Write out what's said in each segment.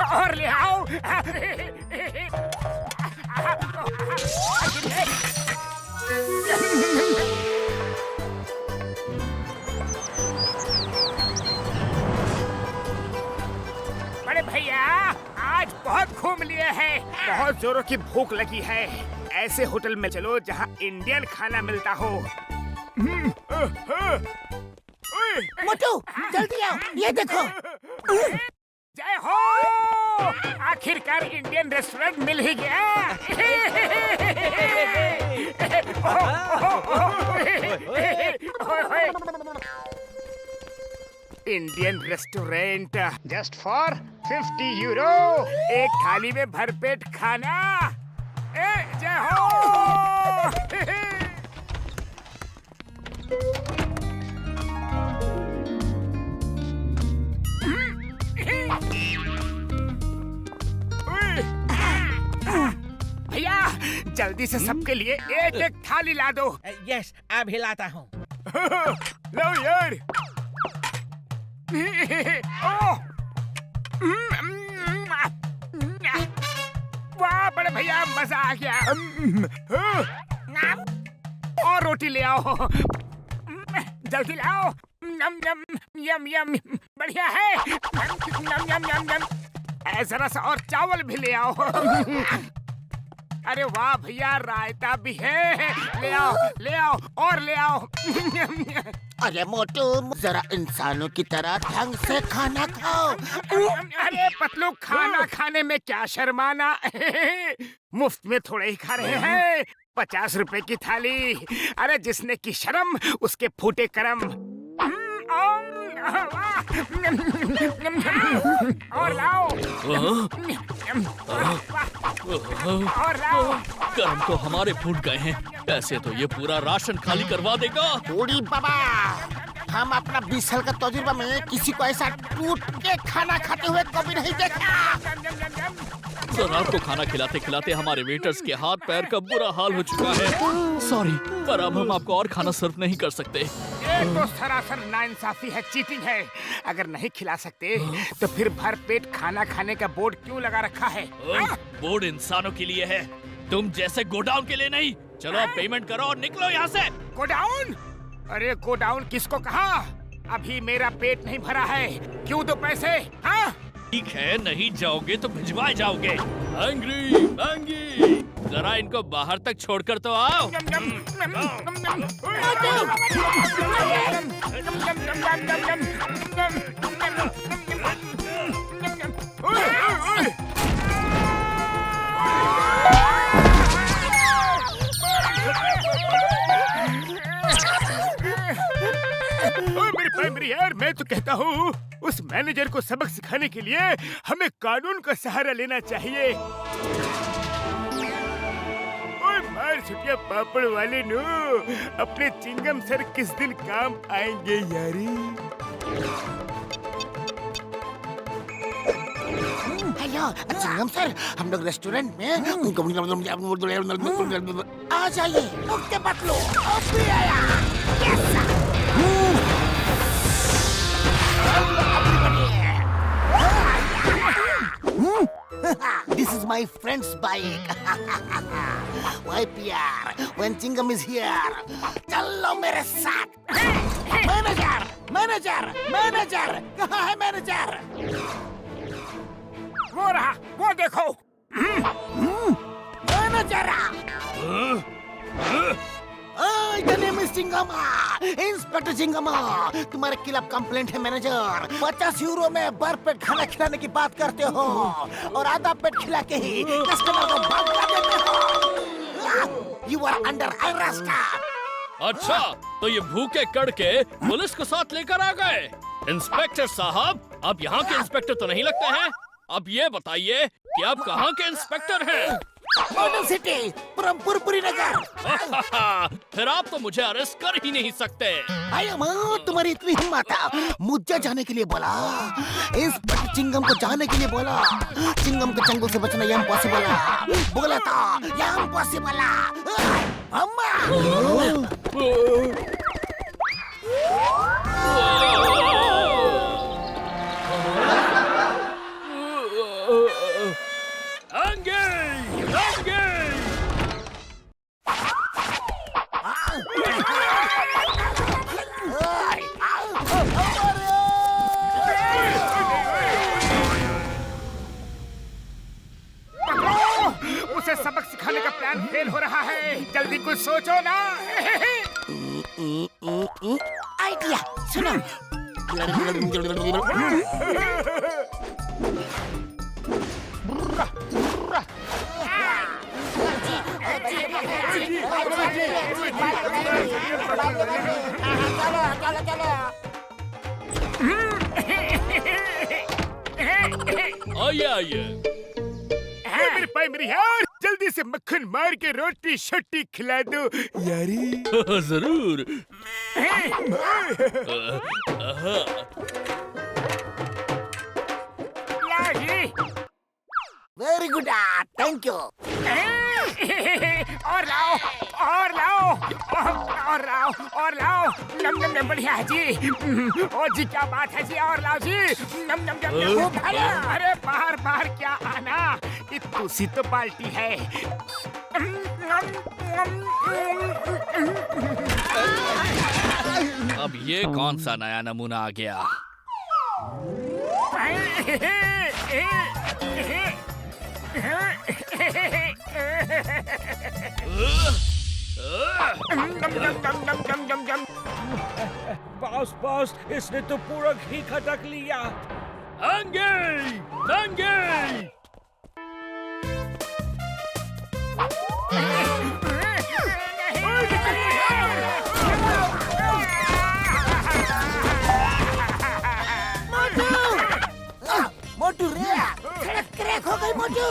और ले आओ। बड़े भैया आज बहुत घूम लिए हैं, बहुत जोरों की भूख लगी है। ऐसे होटल में चलो जहाँ इंडियन खाना मिलता हो। मोटू जल्दी आओ, ये देखो। जय हो, आखिरकार इंडियन रेस्टोरेंट मिल ही गया। Indian restaurant just for 50 euro, एक थाली में भरपेट खाना। जय हो। भैया जल्दी से सबके लिए एक एक थाली ला दो। यस, अभी लाता हूँ। लो यार। वाह बड़े भैया मजा आ गया। और रोटी ले आओ, जल्दी लाओ। यम यम यम यम, बढ़िया है। यम यम यम यम, जरा सा और चावल भी ले आओ। अरे वाह भैया रायता भी है, ले आओ ले आओ और ले आओ। अरे मोटू जरा इंसानों की तरह ढंग से खाना खाओ। अरे पतलू खाना खाने में क्या शर्माना। मुफ्त में थोड़े ही खा रहे हैं। 50 रुपए की थाली, अरे जिसने की शर्म उसके फूटे करम। और लाओ और लाओ। कर्म तो हमारे फूट गए हैं, ऐसे तो ये पूरा राशन खाली करवा देगा। बूढ़ी बाबा, हम अपना 20 साल का तजुर्बा में किसी को ऐसा टूट के खाना खाते हुए कभी नहीं देखा। सर आपको खाना खिलाते खिलाते हमारे वेटर्स के हाथ पैर का बुरा हाल हो चुका है। सॉरी, पर अब हम आपको और खाना सर्व नहीं कर सकते। ये तो सरासर नाइंसाफी है, चीटिंग है। अगर नहीं खिला सकते तो फिर भर पेट खाना खाने का बोर्ड क्यों लगा रखा है? बोर्ड इंसानों के लिए है, तुम जैसे गोडाउन के लिए नहीं। चलो अब पेमेंट करो और निकलो यहाँ से। गोडाउन? अरे गोडाउन किसको कहा? अभी मेरा पेट नहीं भरा है, क्यों दो पैसे? हाँ? ठीक है, नहीं जाओगे तो भिजवाए जाओगे। एंग्री मैंगी, जरा इनको बाहर तक छोड़कर तो आओ। मेरी यार, मैं तो कहता हूँ उस मैनेजर को सबक सिखाने के लिए हमें कानून का सहारा लेना चाहिए। मार छुटिया पापड़ वाले नो, अपने चिंगम सर किस दिन काम आएंगे यारी। हेलो चिंगम सर, हम लोग रेस्टोरेंट में आ जाइए। मुक्के पतलो अभी आया। Yes sir. This is my friend's bike. Why PR? When Chingam is here, चलो मेरे साथ। मैनेजर, मैनेजर, मैनेजर, कहाँ है मैनेजर? वो रहा, वो देखो। Manager. The name is Chingma, inspector Chingma. तुम्हारे खिलाफ कंप्लेंट है मैनेजर। 50 यूरो में भर पेट खाना खिलाने की बात करते हो और आधा पेट खिला के ही कस्टमर को भगा देते हो। You are under arrest। अच्छा, तो ये भूखे कड़के पुलिस को साथ लेकर आ गए। इंस्पेक्टर साहब, आप यहाँ के इंस्पेक्टर तो नहीं लगते हैं। अब ये बताइए कि आप कहाँ के इंस्पेक्टर हैं? मॉडर्न सिटी, पुरपुरी नगर। फिर आप तो मुझे अरेस्ट कर ही नहीं सकते। तुम्हारी इतनी हिम्मत है, मुझे जाने के लिए बोला। इंस्पेक्टर चिंगम को जाने के लिए बोला। चिंगम के चंगुल से बचना इम्पॉसिबल है। बोला था इम्पॉसिबल है। आइडिया सुनो। चलो चलो आइए आइए। मेरे भाई मेरी यार, जल्दी से मक्खन मार के रोटी शट्टी खिला दो यारी। जरूर। Very good, thank you. और लाओ और लाओ और लाओ और लाओ। नम नम नम, बढ़िया है जी। ओ जी क्या बात है जी, और लाओ जी। नम नम नम नम। अरे बाहर बाहर क्या आना, ये तुसी तो पार्टी है। अब ये कौन सा नया नमूना आ गया? बॉस बॉस, इसने तो पूरा घी खटक लिया। अंगे अंगे। मोटू रे, सड़क क्रैक हो गई मोटू।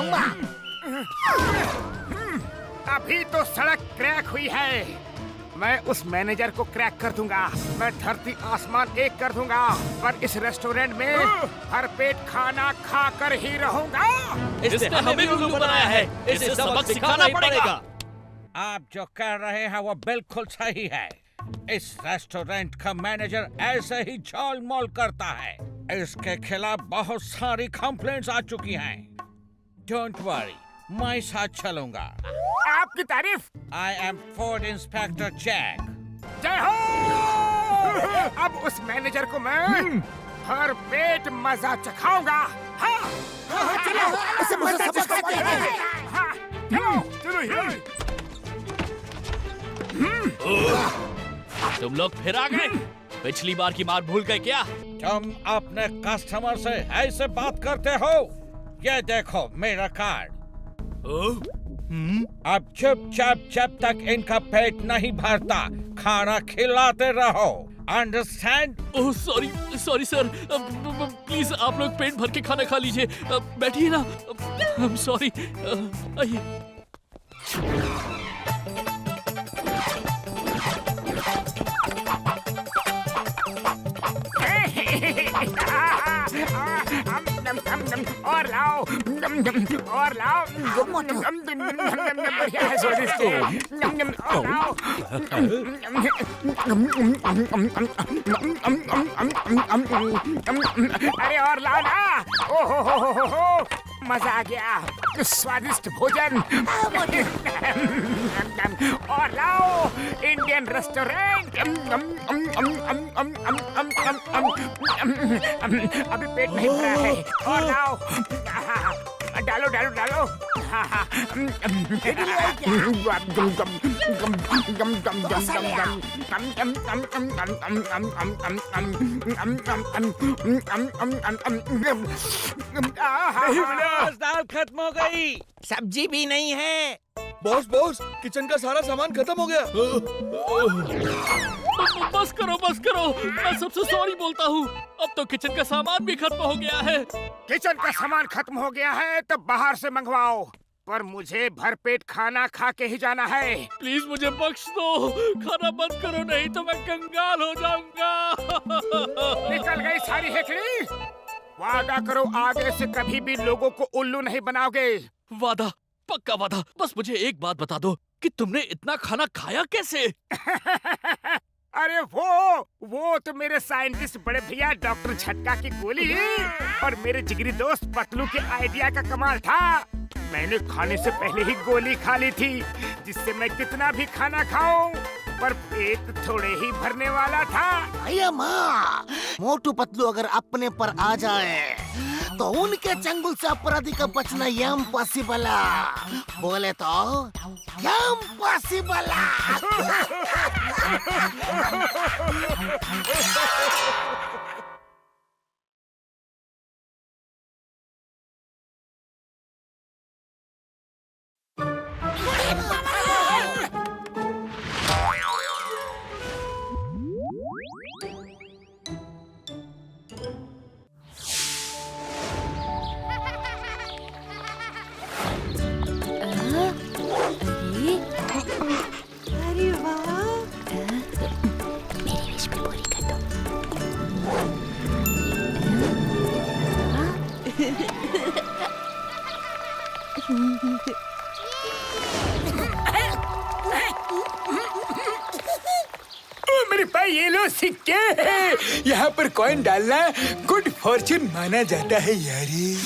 अम्मा अभी तो सड़क क्रैक हुई है, मैं उस मैनेजर को क्रैक कर दूंगा। मैं धरती आसमान एक कर दूंगा, पर इस रेस्टोरेंट में भरपेट खाना खा कर ही रहूंगा। इसने हमें उल्लू बनाया है, इसे सबक सिखाना पड़ेगा। आप जो कह रहे हैं वो बिल्कुल सही है। इस रेस्टोरेंट का मैनेजर ऐसे ही झोल-मोल करता है। इसके खिलाफ बहुत सारी कंप्लेंट्स आ चुकी हैं। डोंट वरी, मैं साथ चलूंगा। आपकी तारीफ। I am food inspector Jack. जय हो। अब उस मैनेजर को मैं हर पेट मजा चखाऊंगा। हाँ चलो, इसे मजा सिखाते हैं। हाँ, चलो चलो। तुम लोग फिर आ गए? पिछली बार की मार भूल गए क्या? तुम अपने कस्टमर से ऐसे बात करते हो? ये देखो मेरा कार्ड। अब चुपचाप जब तक इनका पेट नहीं भरता खाना खिलाते रहो। Understand? Oh sorry sorry sir, please आप लोग पेट भर के खाना खा लीजिए। बैठिए ना। I am sorry. आइए। और लाओ और लाओ। बढ़िया है, स्वादिष्ट है। और लाओ। अरे और लाओ ना। ओहो मजा आ गया, स्वादिष्ट भोजन। और लाओ, इंडियन रेस्टोरेंट। अभी पेट नहीं भरा है, और लाओ। डालो डालो डालो। दाल खत्म हो गई, सब्जी भी नहीं है। बॉस बॉस, किचन का सारा सामान खत्म हो गया। बस करो, मैं सबसे सॉरी बोलता हूँ। अब तो किचन का सामान भी खत्म हो गया है। किचन का सामान खत्म हो गया है तो बाहर से मंगवाओ, पर मुझे भरपेट खाना खा के ही जाना है। प्लीज मुझे बख्श दो, खाना बंद करो, नहीं तो मैं कंगाल हो जाऊंगा। निकल गई सारी हेकड़ी। वादा करो आगे से कभी भी लोगों को उल्लू नहीं बनाओगे। वादा, पक्का वादा। बस मुझे एक बात बता दो कि तुमने इतना खाना खाया कैसे? अरे वो तो मेरे साइंटिस्ट बड़े भैया डॉक्टर झटका की गोली और मेरे जिगरी दोस्त पतलू के आइडिया का कमाल था। मैंने खाने से पहले ही गोली खा ली थी, जिससे मैं कितना भी खाना खाऊं पर पेट थोड़े ही भरने वाला था। भैया माँ, मोटू पतलू अगर अपने पर आ जाए तो उनके चंगुल से अपराधी का बचना इम्पॉसिबल है। बोले तो इम्पॉसिबल है। अरे वाह, मेरी विश भी पूरी कर दो। ओ मेरे भाई ये लो सिक्के। यहाँ पर कॉइन डालना गुड फॉर्चून माना जाता है यारी।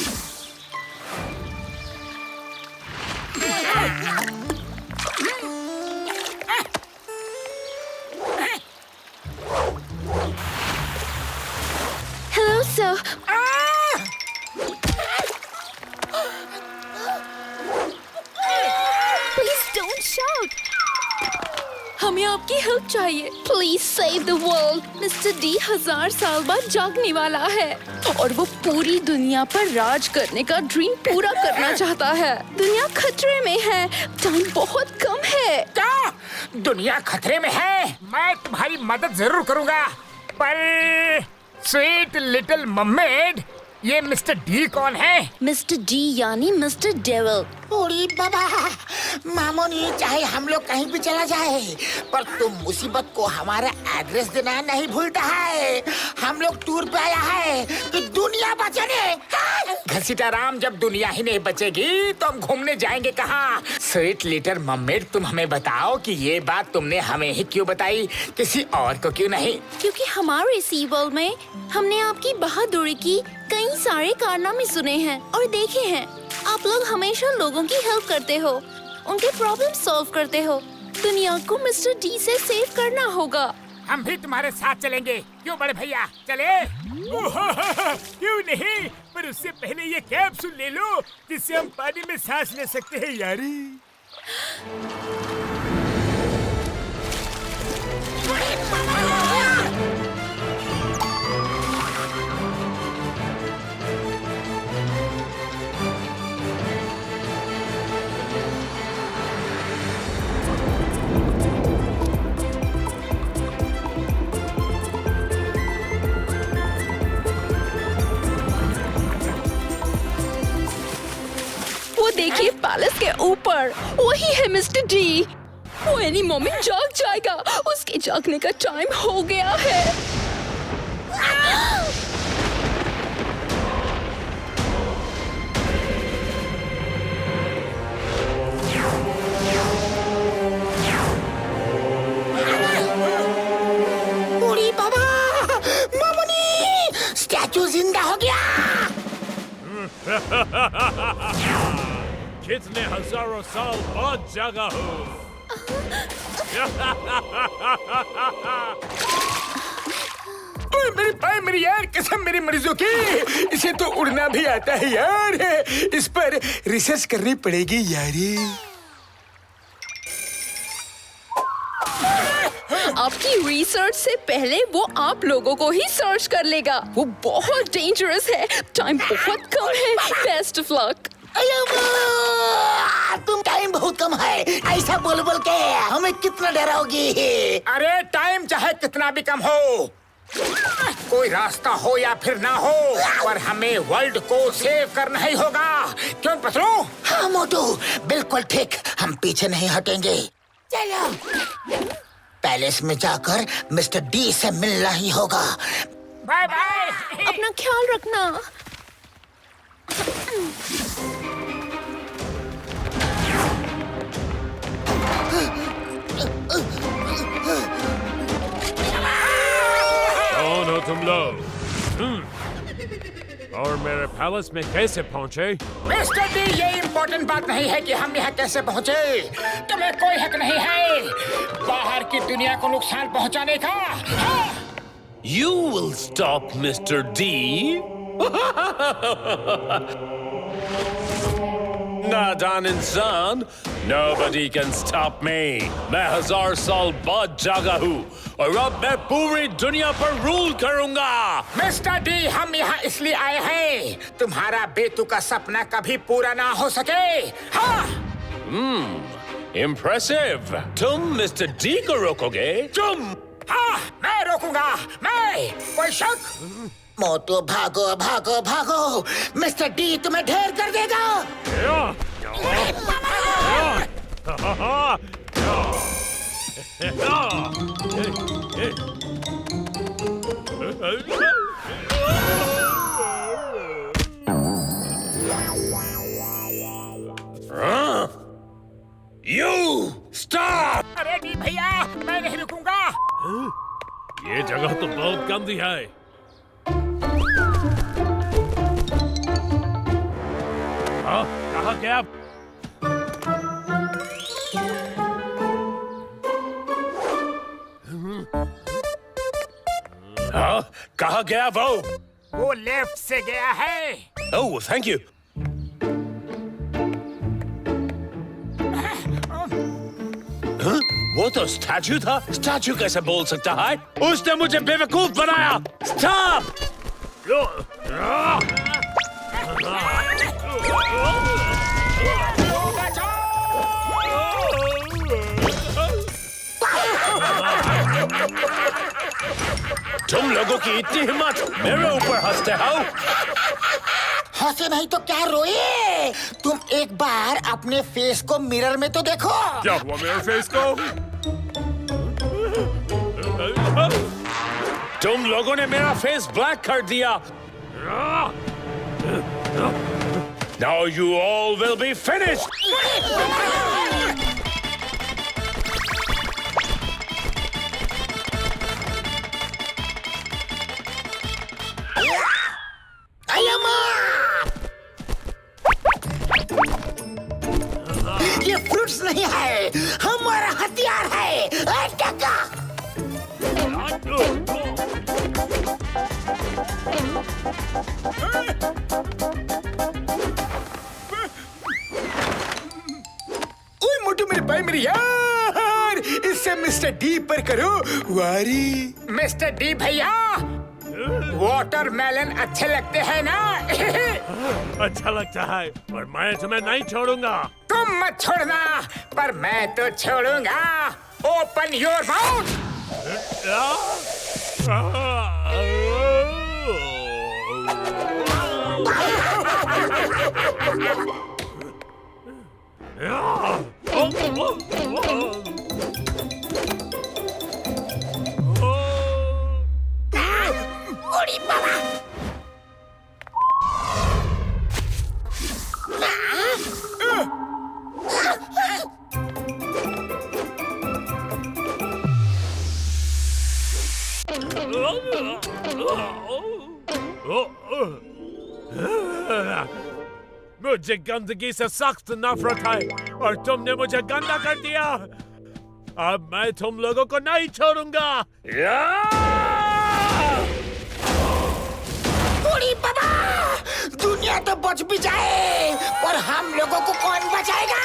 Hello sir. Please don't shout. हमें आपकी हेल्प चाहिए। Please save the world. Mister D 1000 साल बाद जागने वाला है और वो पूरी दुनिया पर राज करने का ड्रीम पूरा करना चाहता है। दुनिया खतरे में है, टाइम बहुत कम है। क्या दुनिया खतरे में है? मैं तुम्हारी मदद जरूर करूंगा, पर स्वीट लिटिल मर्मेड, ये मिस्टर डी कौन है? मिस्टर डी यानी मिस्टर डेविल। ओरी बाबा, मामूनी चाहे हम लोग कहीं भी चला जाए, पर तुम मुसीबत को हमारा एड्रेस देना नहीं भूलता है। हम लोग टूर पे आया है कि दुनिया बचाने। घसीटा राम, जब दुनिया ही नहीं बचेगी तो हम घूमने जाएंगे कहाँ? स्वीट लिटिल मर्मेड, तुम हमें बताओ कि ये बात तुमने हमें ही क्यों बताई, किसी और को क्यों नहीं? क्योंकि हमारे सी वर्ल्ड में हमने आपकी बहादुरी की कई सारे कारनामे सुने हैं और देखे हैं। आप लोग हमेशा लोगों की हेल्प करते हो, उनके प्रॉब्लम सॉल्व करते हो। दुनिया को मिस्टर डी से सेव करना होगा। हम भी तुम्हारे साथ चलेंगे, क्यों बड़े भैया? चले? क्यों नहीं, पर उससे पहले ये कैप्सूल ले लो जिससे हम पानी में सांस ले सकते हैं यारी। वो देखिए पैलेस के ऊपर, वही है मिस्टर डी। वो एनी मोमेंट जाग जाएगा। उसके जागने का टाइम हो गया है। ओरी बाबा, मामूनी स्टैचू जिंदा हो गया। कितने हजारों साल बाद जागा हो। ओए मेरे भाई, मेरी यार कसम मेरी मरीजों की, इसे तो उड़ना भी आता है यार। इस पर रिसर्च करनी पड़ेगी यारी। आपकी रिसर्च से पहले वो आप लोगों को ही सर्च कर लेगा। वो बहुत डेंजरस है, टाइम बहुत कम है। Best of luck. तुम टाइम बहुत कम है, ऐसा बोल बोल के हमें कितना डराओगी? अरे टाइम चाहे कितना भी कम हो, कोई रास्ता हो या फिर ना हो, पर हमें वर्ल्ड को सेव करना ही होगा। क्यों पसरू? हाँ मोटू, बिल्कुल ठीक। हम पीछे नहीं हटेंगे। चलो पैलेस में जाकर मिस्टर डी से मिलना ही होगा। Bye bye. अपना ख्याल रखना। कौन हो तुम लोग? और मेरे पैलेस में कैसे पहुंचे? मिस्टर डी, ये इम्पोर्टेंट बात नहीं है कि हम यहाँ कैसे पहुँचे। तुम्हें कोई हक नहीं है बाहर की दुनिया को नुकसान पहुँचाने का। You will stop Mr. D? नादान इंसान, nobody can stop me. मैं 1000 साल बाद जागा हूँ और अब मैं पूरी दुनिया पर रूल करूँगा। मिस्टर डी, हम यहाँ इसलिए आए हैं तुम्हारा बेतु का सपना कभी पूरा ना हो सके। हाँ, Impressive. तुम मिस्टर डी को रोकोगे? तुम? हाँ, मैं रोकूंगा। मैं, कोई शक? मोटू भागो भागो भागो, मिस्टर डी तुम्हें ढेर कर देगा। You stop! अरे डी भैया, मैं नहीं रुकूंगा। ये जगह तो बहुत गंदी है। हाँ, कहाँ गया? हाँ, कहाँ गया वो? वो लेफ्ट से गया है। Oh, thank you. हाँ? वो तो स्टैचू था। स्टैचू कैसे बोल सकता है? उसने मुझे बेवकूफ बनाया। Stop! तुम लोगों की इतनी हिम्मत, मेरे ऊपर हंसते हो? हंसे नहीं तो क्या रोए? तुम एक बार अपने फेस को मिरर में तो देखो। क्या हुआ मेरे फेस को? तुम लोगों ने मेरा फेस ब्लैक कर दिया। Now you all will be finished. ये फ्रूट्स नहीं है, हमारा हथियार है। टका। ओए मोटू, मेरे भाई, मेरे यार, इससे मिस्टर डी पर करो वारी। मिस्टर डी भैया, वाटरमेलन अच्छे लगते हैं ना? अच्छा लगता है, पर मैं तुम्हें नहीं छोड़ूंगा। तुम मत छोड़ना, पर मैं तो छोड़ूंगा। Open your mouth. ओड़ी बाबा। मुझे गंदगी से सख्त नफरत है और तुमने मुझे गंदा कर दिया। अब मैं तुम लोगों को नहीं छोड़ूंगा। ओड़ी बाबा, दुनिया तो बच भी जाए, पर हम लोगों को कौन बचाएगा?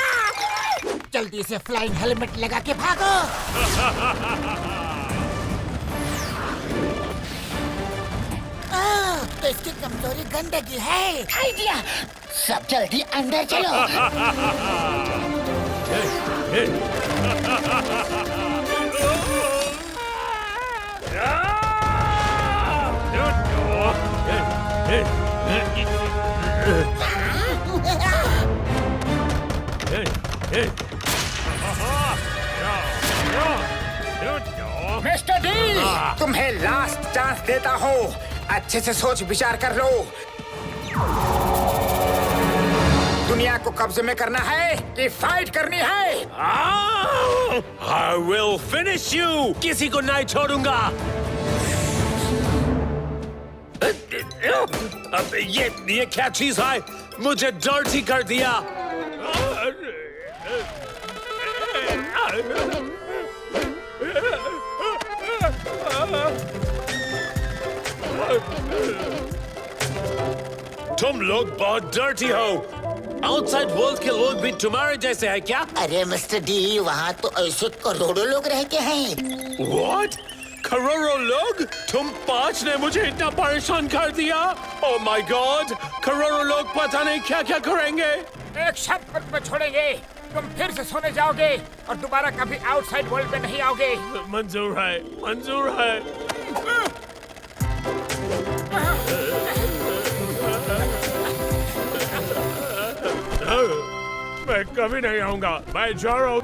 जल्दी से फ्लाइंग हेलमेट लगा के भागो। तो इसकी कमजोरी गंदगी है। आइडिया, सब जल्दी अंदर चलो। मिस्टर डी, तुम्हें लास्ट चांस देता हूँ। अच्छे से सोच विचार कर लो। दुनिया को कब्जे में करना है कि फाइट करनी है? I will finish you. किसी को नहीं छोड़ूंगा। अब ये क्या चीज है? मुझे डर्टी कर दिया। तुम लोग बहुत डर्टी हो। आउटसाइड वर्ल्ड के लोग भी तुम्हारे जैसे हैं क्या? अरे मिस्टर डी, वहाँ तो ऐसे करोड़ों लोग रहते हैं। What? करोड़ों लोग? तुम 5 ने मुझे इतना परेशान कर दिया। Oh my God! करोड़ों लोग पता नहीं क्या क्या करेंगे। एक शर्त पर तुम्हें छोड़ेंगे, तुम फिर से सोने जाओगे और दोबारा कभी आउटसाइड वर्ल्ड में नहीं आओगे। मंजूर है, मंजूर है। मैं कभी नहीं आऊंगा, मैं जा रहा हूँ।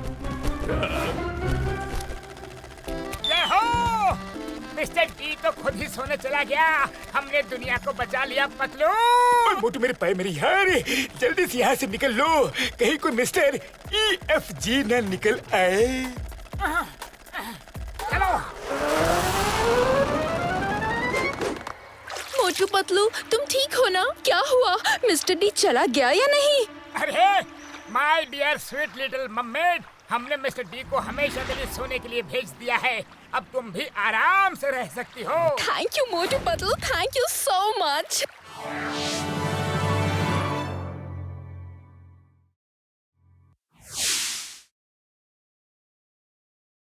जय हो! मिस्टर डी तो खुद ही सोने चला गया। हमने दुनिया को बचा लिया पतलू। मोटू मेरे पैर मेरी यार, जल्दी से यहाँ से निकल लो, कहीं कोई मिस्टर EFG न निकल आए। चलो। मोटू पतलू, तुम ठीक हो ना? क्या हुआ? मिस्टर डी चला गया या नहीं? अरे माय डियर स्वीट लिटिल मम्मेड, हमने मिस्टर डी को हमेशा के लिए सोने के लिए भेज दिया है। अब तुम भी आराम से रह सकती हो। Thank you Motu Patlu, thank you so much.